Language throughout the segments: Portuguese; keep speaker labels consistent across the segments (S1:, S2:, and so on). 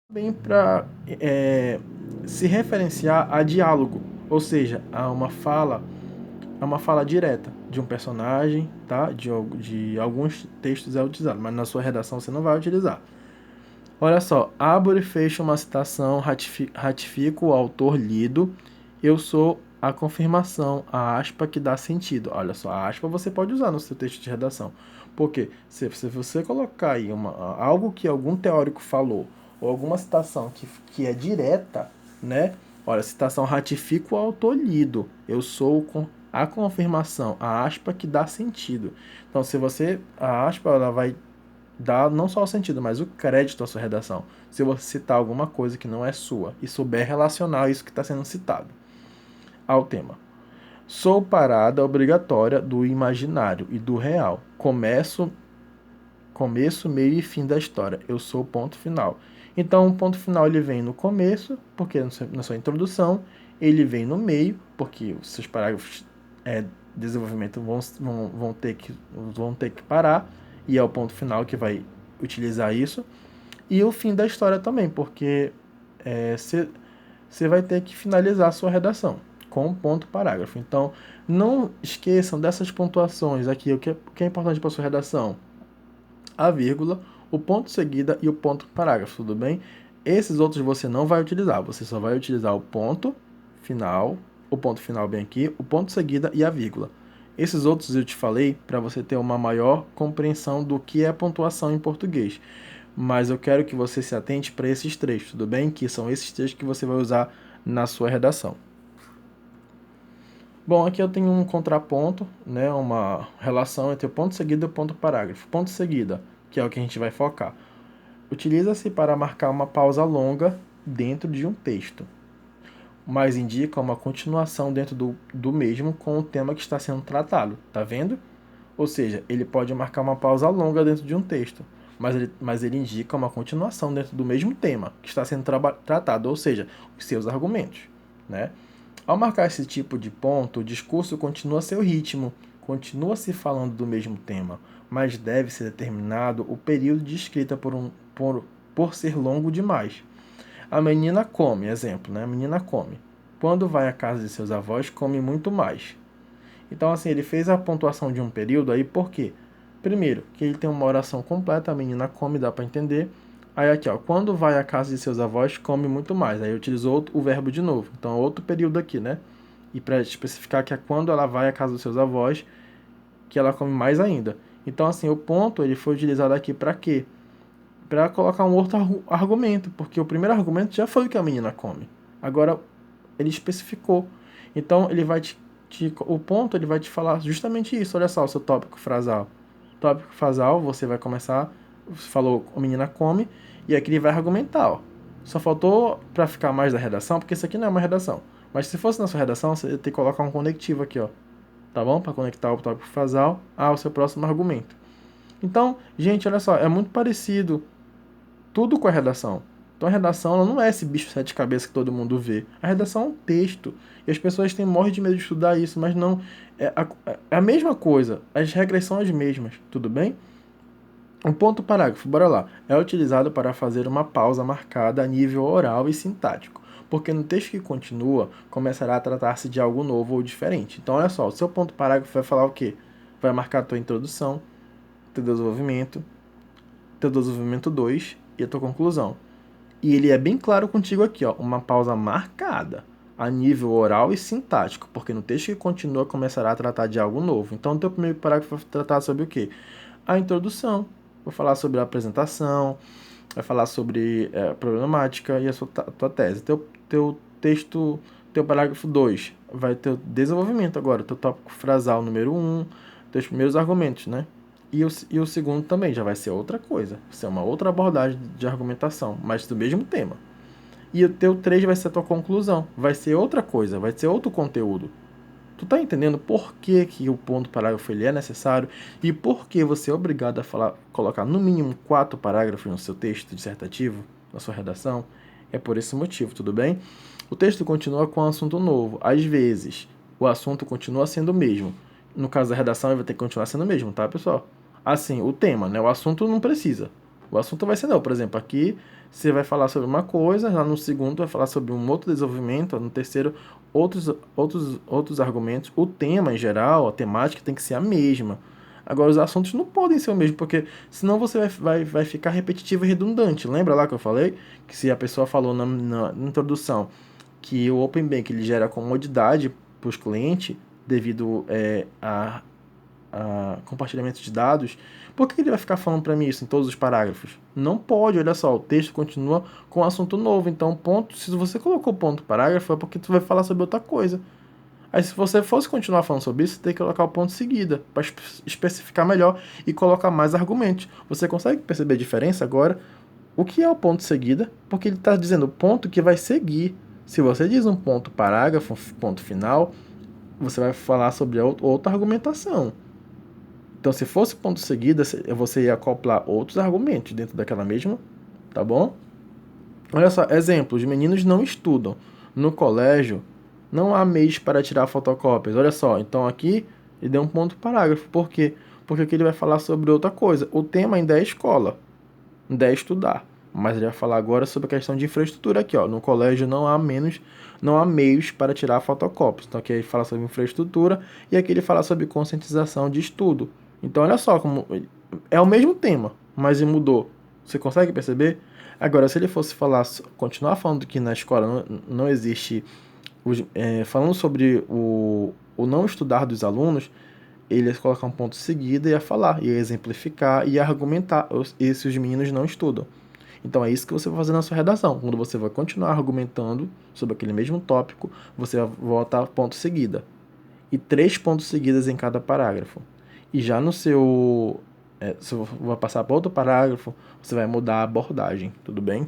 S1: Bem para se referenciar a diálogo, ou seja, a uma fala direta de um personagem, tá? De alguns textos é utilizado, mas na sua redação você não vai utilizar. Olha só, abro e fecho uma citação, ratifico o autor lido, eu sou a confirmação, a aspa que dá sentido. Olha só, a aspa você pode usar no seu texto de redação. Porque se você colocar aí algo que algum teórico falou, ou alguma citação que é direta, né? Olha, citação ratifica o autor lido, eu sou a confirmação, a aspa que dá sentido. Então, se você, a aspa, ela vai dá não só o sentido, mas o crédito à sua redação. Se você citar alguma coisa que não é sua e souber relacionar isso que está sendo citado ao tema. Sou parada obrigatória do imaginário e do real. Começo, meio e fim da história. Eu sou o ponto final. Então, o ponto final ele vem no começo, porque na sua introdução, ele vem no meio, porque os seus parágrafos de desenvolvimento vão ter que parar, e é o ponto final que vai utilizar isso. E o fim da história também, porque você vai ter que finalizar a sua redação com um ponto parágrafo. Então, não esqueçam dessas pontuações aqui, o que é importante para a sua redação a vírgula, o ponto seguida e o ponto parágrafo, tudo bem? Esses outros você não vai utilizar, você só vai utilizar o ponto final bem aqui, o ponto seguida e a vírgula. Esses outros eu te falei para você ter uma maior compreensão do que é pontuação em português. Mas eu quero que você se atente para esses três, tudo bem? Que são esses três que você vai usar na sua redação. Bom, aqui eu tenho um contraponto, né, uma relação entre o ponto seguido e o ponto parágrafo. Ponto seguida, que é o que a gente vai focar. Utiliza-se para marcar uma pausa longa dentro de um texto, mas indica uma continuação dentro do mesmo com o tema que está sendo tratado, tá vendo? Ou seja, ele pode marcar uma pausa longa dentro de um texto, mas ele indica uma continuação dentro do mesmo tema que está sendo tratado, ou seja, os seus argumentos, né? Ao marcar esse tipo de ponto, o discurso continua seu ritmo, continua se falando do mesmo tema, mas deve ser determinado o período de escrita por ser longo demais. A menina come, exemplo, né? A menina come. Quando vai à casa de seus avós, come muito mais. Então, assim, ele fez a pontuação de um período aí, por quê? Primeiro, que ele tem uma oração completa, a menina come, dá para entender. Aí aqui, ó, quando vai à casa de seus avós, come muito mais. Aí utilizou o verbo de novo. Então, é outro período aqui, né? E para especificar que é quando ela vai à casa dos seus avós, que ela come mais ainda. Então, assim, o ponto ele foi utilizado aqui para quê? Para colocar um outro argumento, porque o primeiro argumento já foi o que a menina come. Agora ele especificou. Então ele vai o ponto ele vai te falar justamente isso. Olha só o seu tópico frasal. Tópico frasal, você vai começar, falou a menina come, e aqui ele vai argumentar, ó. Só faltou para ficar mais da redação, porque isso aqui não é uma redação. Mas se fosse na sua redação, você tem que colocar um conectivo aqui, ó. Tá bom? Para conectar o tópico frasal ao seu próximo argumento. Então, gente, olha só, é muito parecido tudo com a redação. Então a redação ela não é esse bicho sete cabeças que todo mundo vê. A redação é um texto. E as pessoas morrem de medo de estudar isso, mas não. É a mesma coisa. As regras são as mesmas, tudo bem? Um ponto parágrafo, bora lá. É utilizado para fazer uma pausa marcada a nível oral e sintático. Porque no texto que continua, começará a tratar-se de algo novo ou diferente. Então, olha só, o seu ponto parágrafo vai falar o quê? Vai marcar a tua introdução, teu desenvolvimento 2 e a tua conclusão. E ele é bem claro contigo aqui, ó, uma pausa marcada a nível oral e sintático, porque no texto que continua começará a tratar de algo novo. Então, o teu primeiro parágrafo vai tratar sobre o quê? A introdução. Vou falar sobre a apresentação, vai falar sobre a problemática e a tua tese. Teu texto, teu parágrafo 2 vai ter o desenvolvimento agora, teu tópico frasal número 1, teus primeiros argumentos, né? E o segundo também já vai ser outra coisa, vai ser uma outra abordagem de argumentação, mas do mesmo tema. E o teu 3 vai ser a tua conclusão, vai ser outra coisa, vai ser outro conteúdo. Tu tá entendendo por que, que o ponto parágrafo ele é necessário e por que você é obrigado a colocar no mínimo 4 parágrafos no seu texto dissertativo, na sua redação? É por esse motivo, tudo bem? O texto continua com um assunto novo. Às vezes, o assunto continua sendo o mesmo. No caso da redação, ele vai ter que continuar sendo o mesmo, tá, pessoal? Assim, o tema, né? O assunto não precisa. O assunto vai ser não. Por exemplo, aqui você vai falar sobre uma coisa, lá no segundo vai falar sobre um outro desenvolvimento, no terceiro outros argumentos. O tema em geral, a temática tem que ser a mesma. Agora, os assuntos não podem ser o mesmo, porque senão você vai ficar repetitivo e redundante. Lembra lá que eu falei? Que se a pessoa falou na introdução que o Open Bank ele gera comodidade para os clientes devido a compartilhamento de dados, por que ele vai ficar falando para mim isso em todos os parágrafos? Não pode, olha só, o texto continua com um assunto novo. Então, ponto, se você colocou ponto parágrafo, é porque tu vai falar sobre outra coisa. Aí, se você fosse continuar falando sobre isso, você tem que colocar o ponto seguida, para especificar melhor e colocar mais argumentos. Você consegue perceber a diferença agora? O que é o ponto seguida? Porque ele está dizendo o ponto que vai seguir. Se você diz um ponto parágrafo, um ponto final, você vai falar sobre outra argumentação. Então, se fosse ponto seguida, você ia acoplar outros argumentos dentro daquela mesma, tá bom? Olha só, exemplo, os meninos não estudam. No colégio, não há meios para tirar fotocópias. Olha só, então aqui ele deu um ponto parágrafo. Por quê? Porque aqui ele vai falar sobre outra coisa. O tema ainda é escola, ainda é estudar. Mas ele vai falar agora sobre a questão de infraestrutura aqui, ó. No colégio não há meios para tirar fotocópias. Então aqui ele fala sobre infraestrutura e aqui ele fala sobre conscientização de estudo. Então olha só como é o mesmo tema, mas ele mudou. Você consegue perceber? Agora, se ele fosse continuar falando que na escola não existe, falando sobre o não estudar dos alunos, ele ia colocar um ponto seguido e ia falar, ia exemplificar, ia argumentar se os meninos não estudam. Então é isso que você vai fazer na sua redação. Quando você vai continuar argumentando sobre aquele mesmo tópico, você vai voltar a ponto seguida. E 3 pontos seguidos em cada parágrafo. E já no seu... se eu vou passar para outro parágrafo, você vai mudar a abordagem, tudo bem?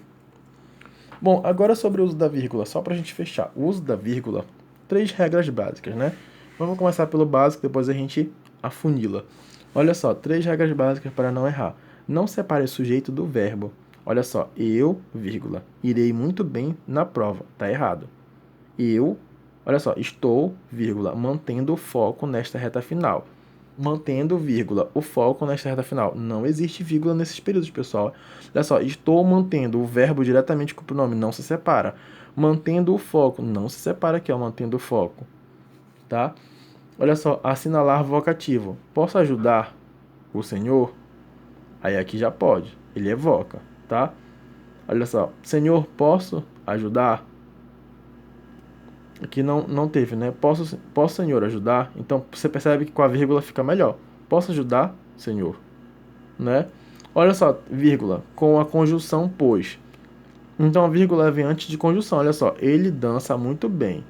S1: Bom, agora sobre o uso da vírgula, só para a gente fechar. O uso da vírgula, 3 regras básicas, né? Vamos começar pelo básico, depois a gente afunila. Olha só, 3 regras básicas para não errar. Não separe o sujeito do verbo. Olha só, eu, vírgula, irei muito bem na prova. Tá errado. Eu, olha só, estou, vírgula, mantendo o foco nesta reta final. Mantendo, vírgula, o foco nesta reta final. Não existe vírgula nesses períodos, pessoal. Olha só, estou mantendo o verbo diretamente com o pronome, não se separa. Mantendo o foco, não se separa aqui, ó, mantendo o foco. Tá? Olha só, assinalar vocativo. Posso ajudar o senhor? Aí aqui já pode, ele evoca, tá? Olha só, senhor, posso ajudar? Aqui não teve, né? Posso, senhor, ajudar? Então, você percebe que com a vírgula fica melhor. Posso ajudar, senhor? Né? Olha só, vírgula, com a conjunção pois. Então, a vírgula vem antes de conjunção. Olha só, ele dança muito bem.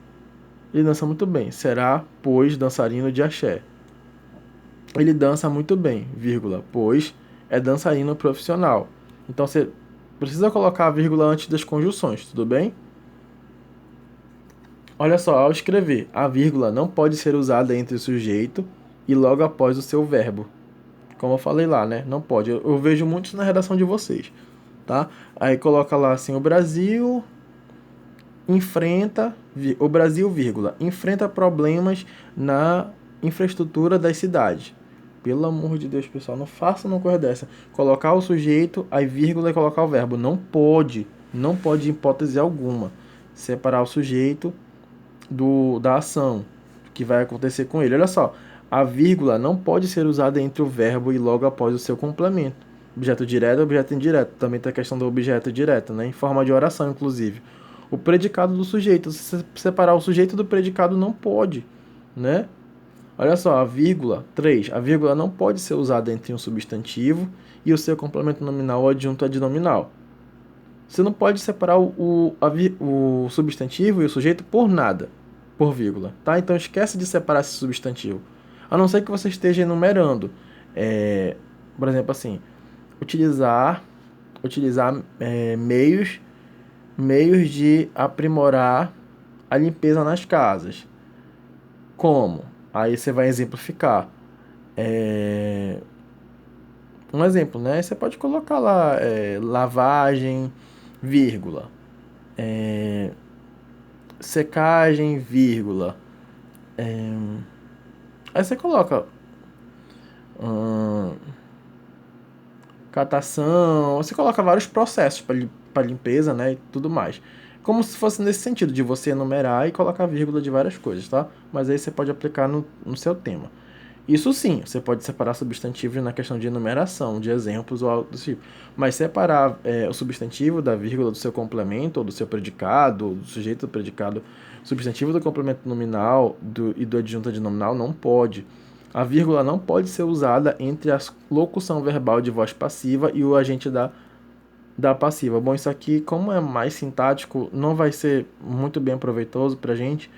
S1: Ele dança muito bem. Será, pois, dançarino de axé. Ele dança muito bem, vírgula, pois é dançarino profissional. Então, você precisa colocar a vírgula antes das conjunções, tudo bem? Olha só, ao escrever, a vírgula não pode ser usada entre o sujeito e logo após o seu verbo. Como eu falei lá, né? Não pode. Eu vejo muito na redação de vocês, tá? Aí coloca lá assim, o Brasil, vírgula, enfrenta problemas na infraestrutura das cidades. Pelo amor de Deus, pessoal, não faça uma coisa dessa. Colocar o sujeito, aí vírgula e colocar o verbo. Não pode em hipótese alguma. Separar o sujeito da ação que vai acontecer com ele. Olha só, a vírgula não pode ser usada entre o verbo e logo após o seu complemento. Objeto direto e objeto indireto. Também tem a questão do objeto direto, né? Em forma de oração, inclusive. O predicado do sujeito. Se separar o sujeito do predicado não pode, né? Olha só, a vírgula 3. A vírgula não pode ser usada entre um substantivo e o seu complemento nominal ou adjunto adnominal. Você não pode separar o substantivo e o sujeito por nada, por vírgula, tá? Então esquece de separar esse substantivo. A não ser que você esteja enumerando. Por exemplo, assim, utilizar meios de aprimorar a limpeza nas casas. Como? Aí você vai exemplificar. Um exemplo, né? Você pode colocar lá lavagem, vírgula, secagem, vírgula. Aí você coloca catação, você coloca vários processos para limpeza, né, e tudo mais. Como se fosse nesse sentido, de você enumerar e colocar vírgula de várias coisas, tá? Mas aí você pode aplicar no seu tema. Isso sim, você pode separar substantivos na questão de enumeração, de exemplos ou algo do tipo. Mas separar o substantivo da vírgula do seu complemento, ou do seu predicado, ou do sujeito do predicado, substantivo do complemento nominal e do adjunto adnominal não pode. A vírgula não pode ser usada entre a locução verbal de voz passiva e o agente da passiva. Bom, isso aqui, como é mais sintático, não vai ser muito bem proveitoso para a gente,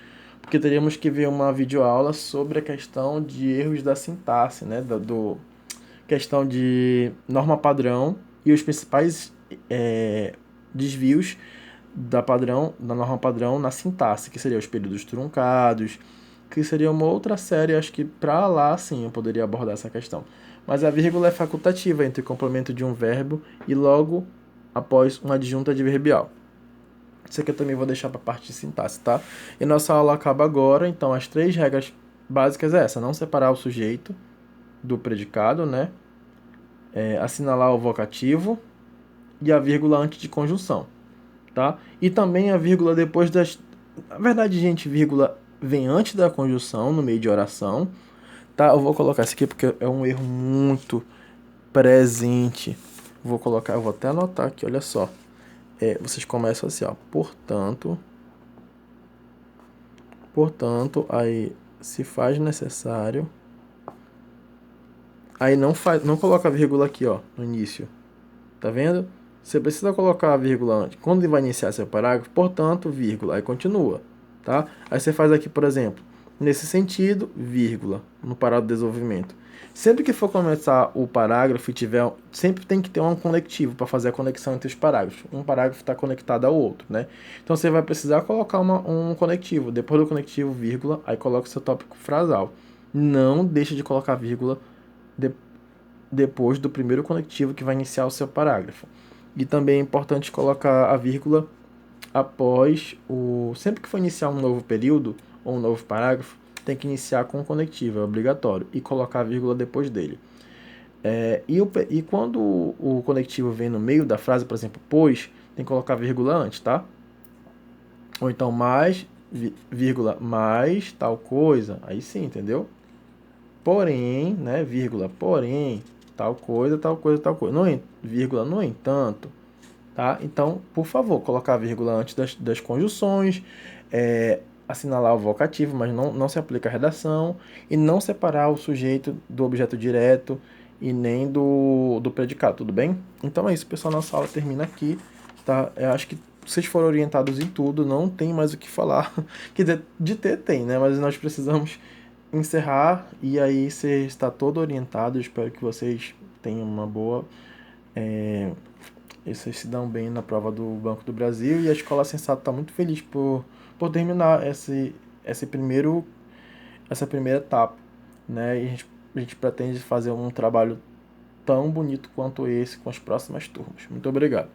S1: porque teríamos que ver uma videoaula sobre a questão de erros da sintaxe, né? Questão de norma padrão e os principais desvios da norma padrão na sintaxe, que seria os períodos truncados, que seria uma outra série, acho que para lá sim eu poderia abordar essa questão. Mas a vírgula é facultativa entre o complemento de um verbo e logo após um adjunto adverbial. Isso aqui eu também vou deixar para a parte de sintaxe, tá? E nossa aula acaba agora, então as 3 regras básicas é essa: não separar o sujeito do predicado, né? Assinalar o vocativo e a vírgula antes de conjunção, tá? E também a vírgula depois das... Na verdade, gente, vírgula vem antes da conjunção, no meio de oração, tá? Eu vou colocar isso aqui porque é um erro muito presente. Eu vou até anotar aqui, olha só. Vocês começam assim, ó. Portanto, aí se faz necessário. Aí não coloca a vírgula aqui, ó, no início. Tá vendo? Você precisa colocar a vírgula antes. Quando vai iniciar seu parágrafo, portanto, vírgula, aí continua, tá? Aí você faz aqui, por exemplo, nesse sentido, vírgula, no parágrafo de desenvolvimento. Sempre que for começar o parágrafo e tiver, sempre tem que ter um conectivo para fazer a conexão entre os parágrafos. Um parágrafo está conectado ao outro, né? Então você vai precisar colocar um conectivo. Depois do conectivo, vírgula, aí coloca o seu tópico frasal. Não deixe de colocar vírgula depois do primeiro conectivo que vai iniciar o seu parágrafo. E também é importante colocar a vírgula após o... Sempre que for iniciar um novo período ou um novo parágrafo, tem que iniciar com um conectivo, é obrigatório, e colocar a vírgula depois dele. E quando o conectivo vem no meio da frase, por exemplo, pois, tem que colocar vírgula antes, tá? Ou então mais, vírgula, mais tal coisa, aí sim, entendeu? Porém, né, vírgula, porém, tal coisa, tal coisa, tal coisa. Vírgula, no entanto, tá? Então, por favor, colocar a vírgula antes das conjunções, assinalar o vocativo, mas não se aplica à redação, e não separar o sujeito do objeto direto e nem do predicado, tudo bem? Então é isso, pessoal, nossa aula termina aqui, tá? Eu acho que vocês foram orientados em tudo, não tem mais o que falar. Quer dizer, de ter tem, né? Mas nós precisamos encerrar e aí você está todo orientado. Eu espero que vocês tenham uma boa... vocês se dão bem na prova do Banco do Brasil e a Escola Sensato está muito feliz por terminar essa primeira etapa, né? E a gente pretende fazer um trabalho tão bonito quanto esse com as próximas turmas. Muito obrigado.